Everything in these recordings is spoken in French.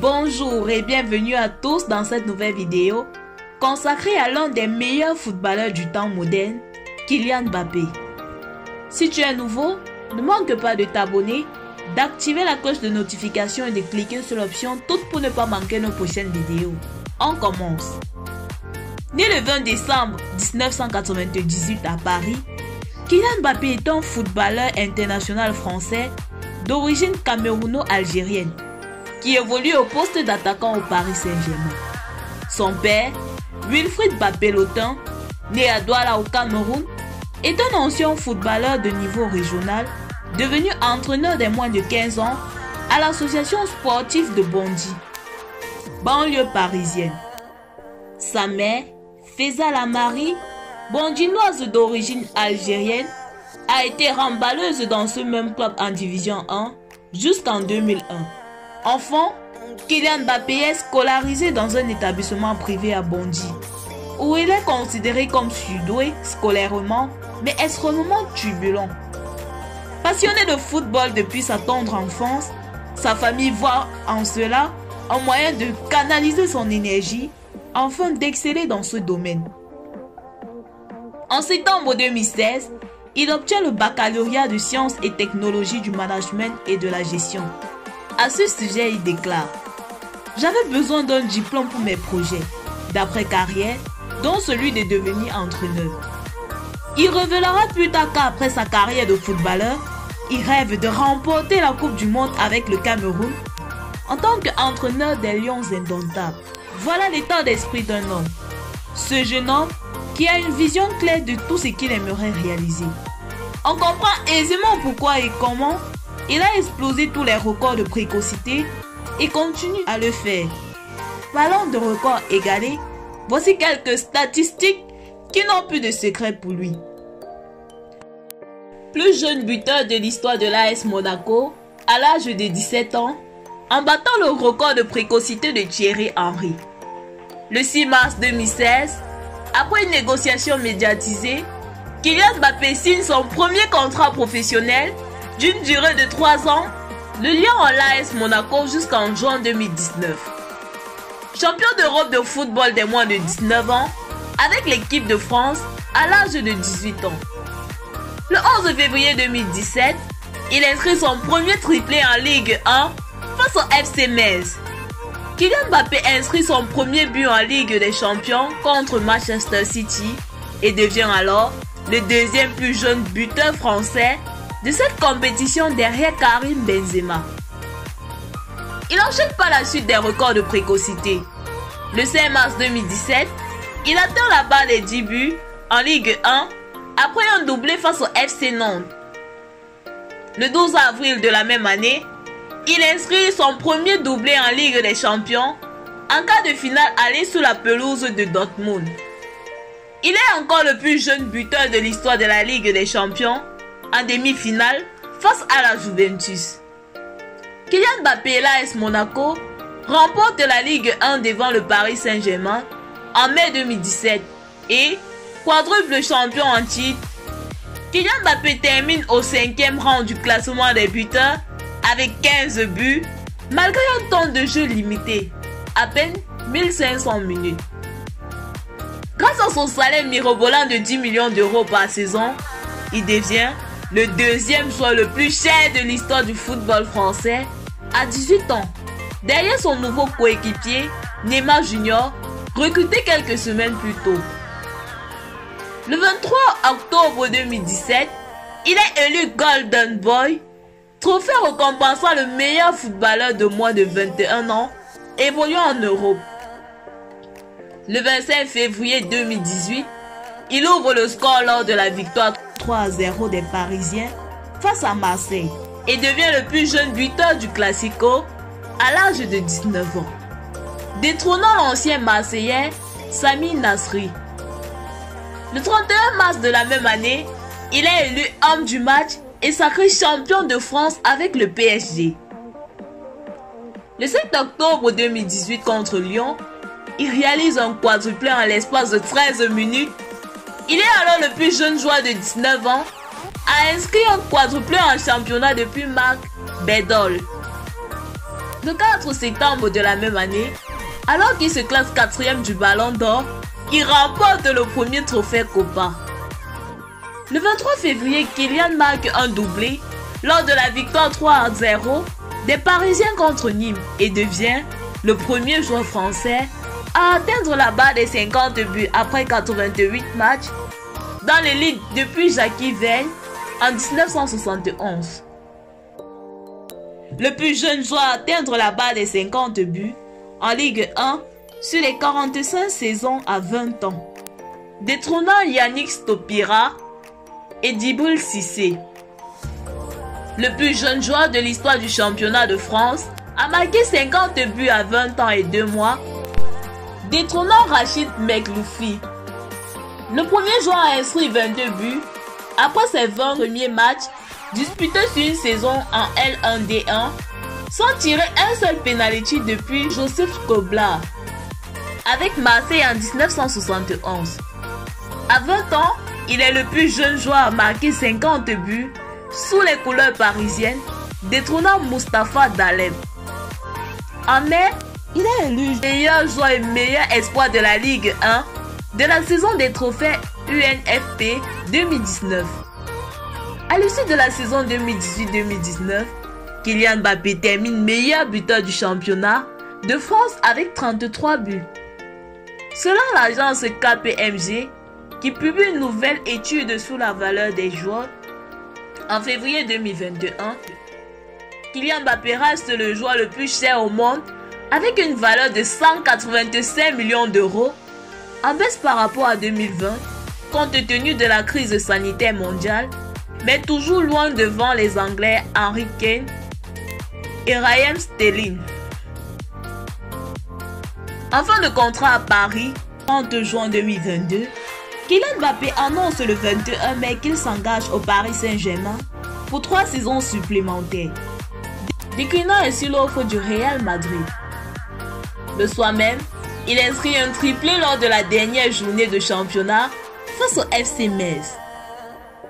Bonjour et bienvenue à tous dans cette nouvelle vidéo consacrée à l'un des meilleurs footballeurs du temps moderne, Kylian Mbappé. Si tu es nouveau, ne manque pas de t'abonner, d'activer la cloche de notification et de cliquer sur l'option toute pour ne pas manquer nos prochaines vidéos. On commence. Né le 20 décembre 1998 à Paris, Kylian Mbappé est un footballeur international français d'origine camerouno-algérienne qui évolue au poste d'attaquant au Paris Saint-Germain. Son père, Wilfried Mbappé-Lotin, né à Douala au Cameroun, est un ancien footballeur de niveau régional devenu entraîneur des moins de 15 ans à l'association sportive de Bondy, banlieue parisienne. Sa mère, Faisal Amari, bondinoise d'origine algérienne, a été remballeuse dans ce même club en Division 1 jusqu'en 2001. Enfant, Kylian Mbappé est scolarisé dans un établissement privé à Bondy, où il est considéré comme surdoué scolairement, mais extrêmement turbulent. Passionné de football depuis sa tendre enfance, sa famille voit en cela un moyen de canaliser son énergie afin d'exceller dans ce domaine. En septembre 2016, il obtient le baccalauréat de sciences et technologies du management et de la gestion. À ce sujet, il déclare: « J'avais besoin d'un diplôme pour mes projets d'après-carrière, dont celui de devenir entraîneur. » Il révélera plus tard qu'après sa carrière de footballeur, il rêve de remporter la Coupe du Monde avec le Cameroun en tant qu'entraîneur des Lions indomptables. Voilà l'état d'esprit d'un homme. Ce jeune homme qui a une vision claire de tout ce qu'il aimerait réaliser. On comprend aisément pourquoi et comment il a explosé tous les records de précocité et continue à le faire. Parlant de records égalés, voici quelques statistiques qui n'ont plus de secret pour lui. Plus jeune buteur de l'histoire de l'AS Monaco à l'âge de 17 ans, en battant le record de précocité de Thierry Henry. Le 6 mars 2016, après une négociation médiatisée, Kylian Mbappé signe son premier contrat professionnel d'une durée de 3 ans, le liant à l'AS Monaco jusqu'en juin 2019. Champion d'Europe de football des moins de 19 ans avec l'équipe de France à l'âge de 18 ans. Le 11 février 2017, il inscrit son premier triplé en Ligue 1 face au FC Metz. Kylian Mbappé inscrit son premier but en Ligue des Champions contre Manchester City et devient alors le deuxième plus jeune buteur français de cette compétition derrière Karim Benzema. Il enchaîne par la suite des records de précocité. Le 5 mars 2017, il atteint la barre des 10 buts en Ligue 1 après un doublé face au FC Nantes. Le 12 avril de la même année, il inscrit son premier doublé en Ligue des Champions en cas de finale allée sous la pelouse de Dortmund. Il est encore le plus jeune buteur de l'histoire de la Ligue des Champions en demi-finale face à la Juventus. Kylian Mbappé et l'AS Monaco remportent la Ligue 1 devant le Paris Saint-Germain en mai 2017 et quadruple champion en titre. Kylian Mbappé termine au 5e rang du classement des buteurs avec 15 buts malgré un temps de jeu limité, à peine 1500 minutes. Grâce à son salaire mirobolant de 10 millions d'euros par saison, il devient le deuxième joueur le plus cher de l'histoire du football français à 18 ans, derrière son nouveau coéquipier Neymar Junior, recruté quelques semaines plus tôt. Le 23 octobre 2017, il est élu Golden Boy, trophée récompensant le meilleur footballeur de moins de 21 ans évoluant en Europe. Le 25 février 2018, il ouvre le score lors de la victoire 3-0 des Parisiens face à Marseille et devient le plus jeune buteur du Classico à l'âge de 19 ans, détrônant l'ancien Marseillais Sami Nasri. Le 31 mars de la même année, il est élu homme du match et sacré champion de France avec le PSG. Le 7 octobre 2018 contre Lyon, il réalise un quadruplé en l'espace de 13 minutes. Il est alors le plus jeune joueur de 19 ans à inscrire un quadruplé en championnat depuis Marc Bedol. Le 4 septembre de la même année, alors qu'il se classe 4e du Ballon d'Or, il remporte le premier trophée Copa. Le 23 février, Kylian marque un doublé lors de la victoire 3-0 des Parisiens contre Nîmes et devient le premier joueur français à atteindre la barre des 50 buts après 88 matchs dans l'élite depuis Jackie Veil en 1971. Le plus jeune joueur à atteindre la barre des 50 buts en Ligue 1 sur les 45 saisons à 20 ans, détrônant Yannick Stopira et Djibril Cissé. Le plus jeune joueur de l'histoire du championnat de France a marqué 50 buts à 20 ans et 2 mois, détrônant Rachid Mekloufi. Le premier joueur a inscrit 22 buts après ses 20 premiers matchs disputés sur une saison en L1D1 sans tirer un seul penalty depuis Joseph Kobla avec Marseille en 1971. À 20 ans, il est le plus jeune joueur à marquer 50 buts sous les couleurs parisiennes, détrônant Mustapha Daleb. En mai, il est élu meilleur joueur et meilleur espoir de la Ligue 1 de la saison des trophées UNFP 2019. À l'issue de la saison 2018-2019, Kylian Mbappé termine meilleur buteur du championnat de France avec 33 buts. Selon l'agence KPMG, qui publie une nouvelle étude sur la valeur des joueurs, en février 2021, Kylian Mbappé reste le joueur le plus cher au monde avec une valeur de 185 millions d'euros, en baisse par rapport à 2020, compte tenu de la crise sanitaire mondiale, mais toujours loin devant les Anglais Harry Kane et Raheem Sterling. En fin de contrat à Paris, 30 juin 2022, Kylian Mbappé annonce le 21 mai qu'il s'engage au Paris Saint-Germain pour 3 saisons supplémentaires, déclinant ainsi l'offre du Real Madrid. Le soir même, il inscrit un triplé lors de la dernière journée de championnat face au FC Metz.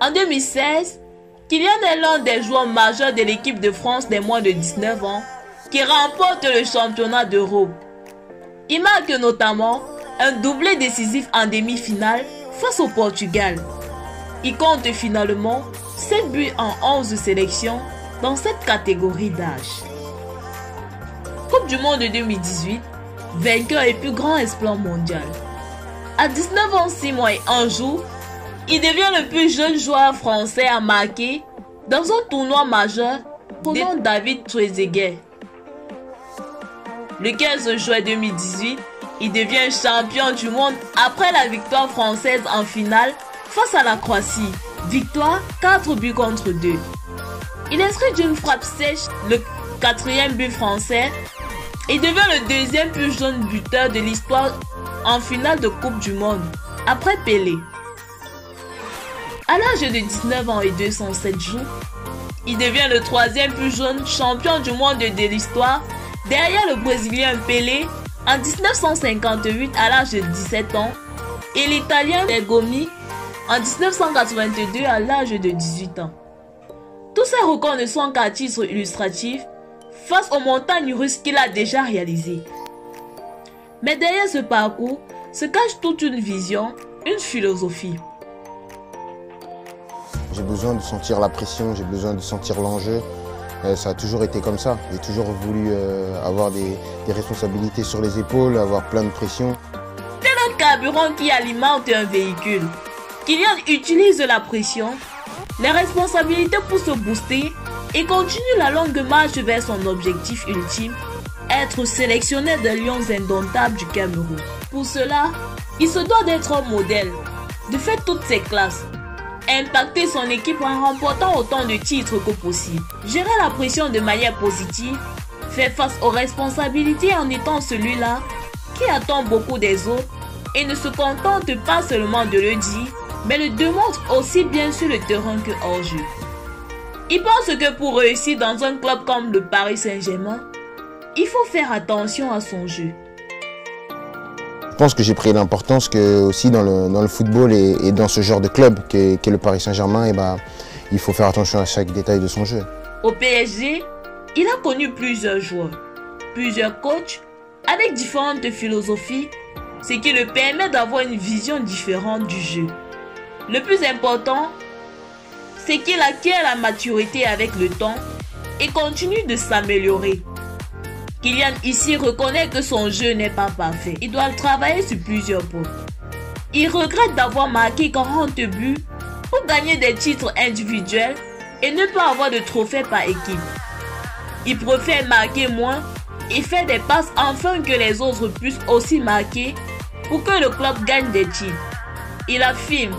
En 2016, Kylian est l'un des joueurs majeurs de l'équipe de France des moins de 19 ans qui remporte le championnat d'Europe. Il marque notamment un doublé décisif en demi-finale face au Portugal. Il compte finalement 7 buts en 11 sélections dans cette catégorie d'âge. Coupe du Monde 2018, vainqueur et plus grand exploit mondial. À 19 ans, 6 mois et 1 jour, il devient le plus jeune joueur français à marquer dans un tournoi majeur, prenant David Trezeguet. Le 15 juin 2018, il devient champion du monde après la victoire française en finale face à la Croatie. Victoire 4 buts contre 2. Il inscrit d'une frappe sèche le 4e but français et devient le 2e plus jeune buteur de l'histoire en finale de Coupe du Monde, après Pelé. À l'âge de 19 ans et 207 jours, il devient le 3e plus jeune champion du monde de l'histoire, derrière le Brésilien Pelé en 1958 à l'âge de 17 ans et l'Italien Bergomi en 1982 à l'âge de 18 ans. Tous ces records ne sont qu'à titre illustratif face aux montagnes russes qu'il a déjà réalisées. Mais derrière ce parcours se cache toute une vision, une philosophie. J'ai besoin de sentir la pression, j'ai besoin de sentir l'enjeu. Ça a toujours été comme ça. J'ai toujours voulu avoir des responsabilités sur les épaules, avoir plein de pression. Tel un carburant qui alimente un véhicule. Kylian utilise la pression, les responsabilités pour se booster et continue la longue marche vers son objectif ultime, être sélectionné des Lions indomptables du Cameroun. Pour cela, il se doit d'être un modèle, de faire toutes ses classes, impacter son équipe en remportant autant de titres que possible, gérer la pression de manière positive, faire face aux responsabilités en étant celui-là qui attend beaucoup des autres et ne se contente pas seulement de le dire, mais le démontre aussi bien sur le terrain que hors jeu. Il pense que pour réussir dans un club comme le Paris Saint-Germain, il faut faire attention à son jeu. Je pense que j'ai pris l'importance que aussi dans le football et dans ce genre de club qu'est le Paris Saint-Germain, et il faut faire attention à chaque détail de son jeu. Au PSG, il a connu plusieurs joueurs. plusieurs coachs avec différentes philosophies, ce qui le permet d'avoir une vision différente du jeu. Le plus important, c'est qu'il acquiert la maturité avec le temps et continue de s'améliorer. Kylian ici reconnaît que son jeu n'est pas parfait. Il doit travailler sur plusieurs points. Il regrette d'avoir marqué 40 buts pour gagner des titres individuels et ne pas avoir de trophée par équipe. Il préfère marquer moins et faire des passes afin que les autres puissent aussi marquer pour que le club gagne des titres. Il affirme: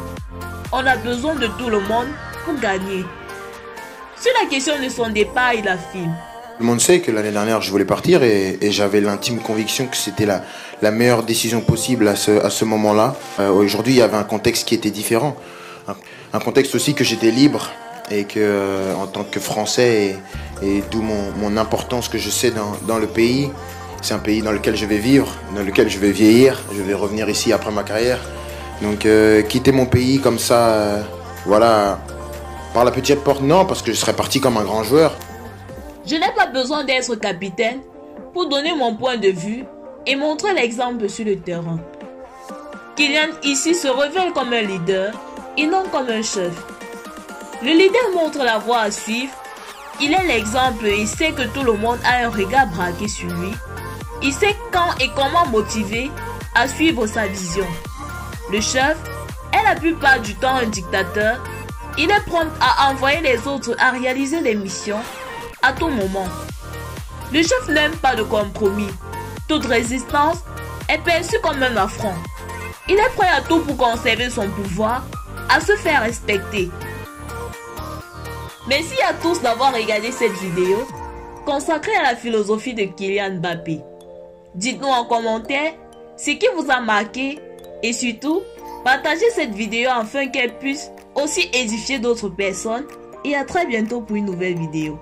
on a besoin de tout le monde pour gagner. Sur la question de son départ, il affirme: tout le monde sait que l'année dernière je voulais partir et j'avais l'intime conviction que c'était la meilleure décision possible à ce moment-là. Aujourd'hui il y avait un contexte qui était différent. Un contexte aussi que j'étais libre et que en tant que Français et d'où mon importance que je sais dans le pays. C'est un pays dans lequel je vais vivre, dans lequel je vais vieillir, je vais revenir ici après ma carrière. Donc quitter mon pays comme ça, voilà, par la petite porte, non, parce que je serais parti comme un grand joueur. Je n'ai pas besoin d'être capitaine pour donner mon point de vue et montrer l'exemple sur le terrain. Kylian ici se révèle comme un leader et non comme un chef. Le leader montre la voie à suivre, il est l'exemple et sait que tout le monde a un regard braqué sur lui. Il sait quand et comment motiver à suivre sa vision. Le chef est la plupart du temps un dictateur. Il est prompt à envoyer les autres à réaliser des missions à tout moment. Le chef n'aime pas de compromis. Toute résistance est perçue comme un affront. Il est prêt à tout pour conserver son pouvoir, à se faire respecter. Merci à tous d'avoir regardé cette vidéo consacrée à la philosophie de Kylian Mbappé. Dites-nous en commentaire ce qui vous a marqué et surtout, partagez cette vidéo afin qu'elle puisse aussi édifier d'autres personnes et à très bientôt pour une nouvelle vidéo.